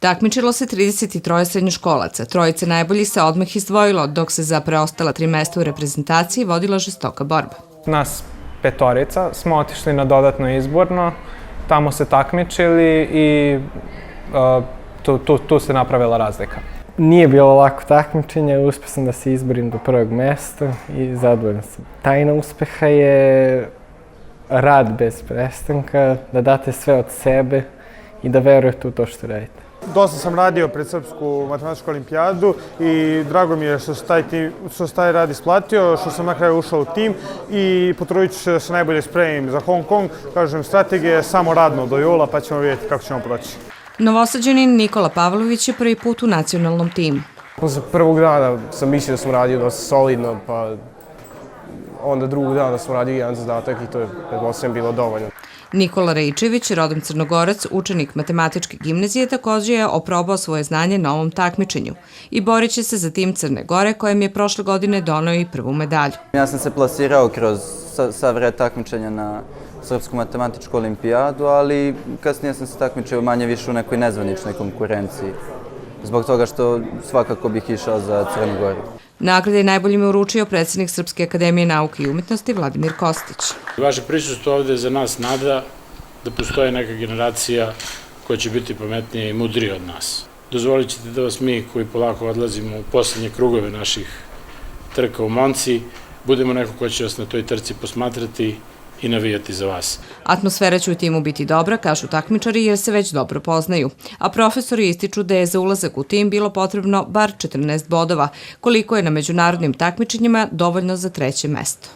Takmičilo se 33 srednjoškolaca, trojice najboljih se odmah izdvojilo, dok se za preostala 3 mesta u reprezentaciji vodila žestoka borba. Nas petorica smo otišli na dodatno izborno, tamo se takmičili i tu se napravila razlika. Nije bilo lako takmičenje, uspio sam da se izborim do prvog mesta i zadovoljan sam. Tajna uspeha je rad bez prestanka, da date sve od sebe i da verujete u to što radite. Dosta sam radio pred Srpsku matematičku olimpijadu i drago mi je što se taj rad isplatio, što sam na kraju ušao u tim i potrudit ću se da se najbolje spremim za Hong Kong. Kažem, strategija je samo radno do jula, pa ćemo vidjeti kako ćemo proći. Novosađanin Nikola Pavlović je prvi put u nacionalnom timu. Posle prvog dana sam mislio da sam radio dosta solidno, pa onda drugog dana sam radio jedan zadatak i to je pretpostavljam bilo dovoljno. Nikola Rejčević, rodom Crnogorac, učenik matematičke gimnazije, također je oprobao svoje znanje na ovom takmičenju i borit će se za tim Crne Gore, kojem je prošle godine doneo i prvu medalju. Ja sam se plasirao kroz sav red takmičenja na Srpsku matematičku olimpijadu, ali kasnije sam se takmičio manje više u nekoj nezvaničnoj konkurenciji, zbog toga što svakako bih išao za Crnu Goru. Nagrade najboljim je uručio predsjednik Srpske akademije nauke i umjetnosti Vladimir Kostić. Vaše prisustvo ovdje je za nas nada da postoje neka generacija koja će biti pametnija i mudrija od nas. Dozvolit ćete da vas mi, koji polako odlazimo u posljednje krugove naših trka u Monci, budemo neko ko će vas na toj trci posmatrati i navijati za vas. Atmosfera će u timu biti dobra, kažu takmičari, jer se već dobro poznaju. A profesori ističu da je za ulazak u tim bilo potrebno bar 14 bodova, koliko je na međunarodnim takmičenjima dovoljno za 3. mesto.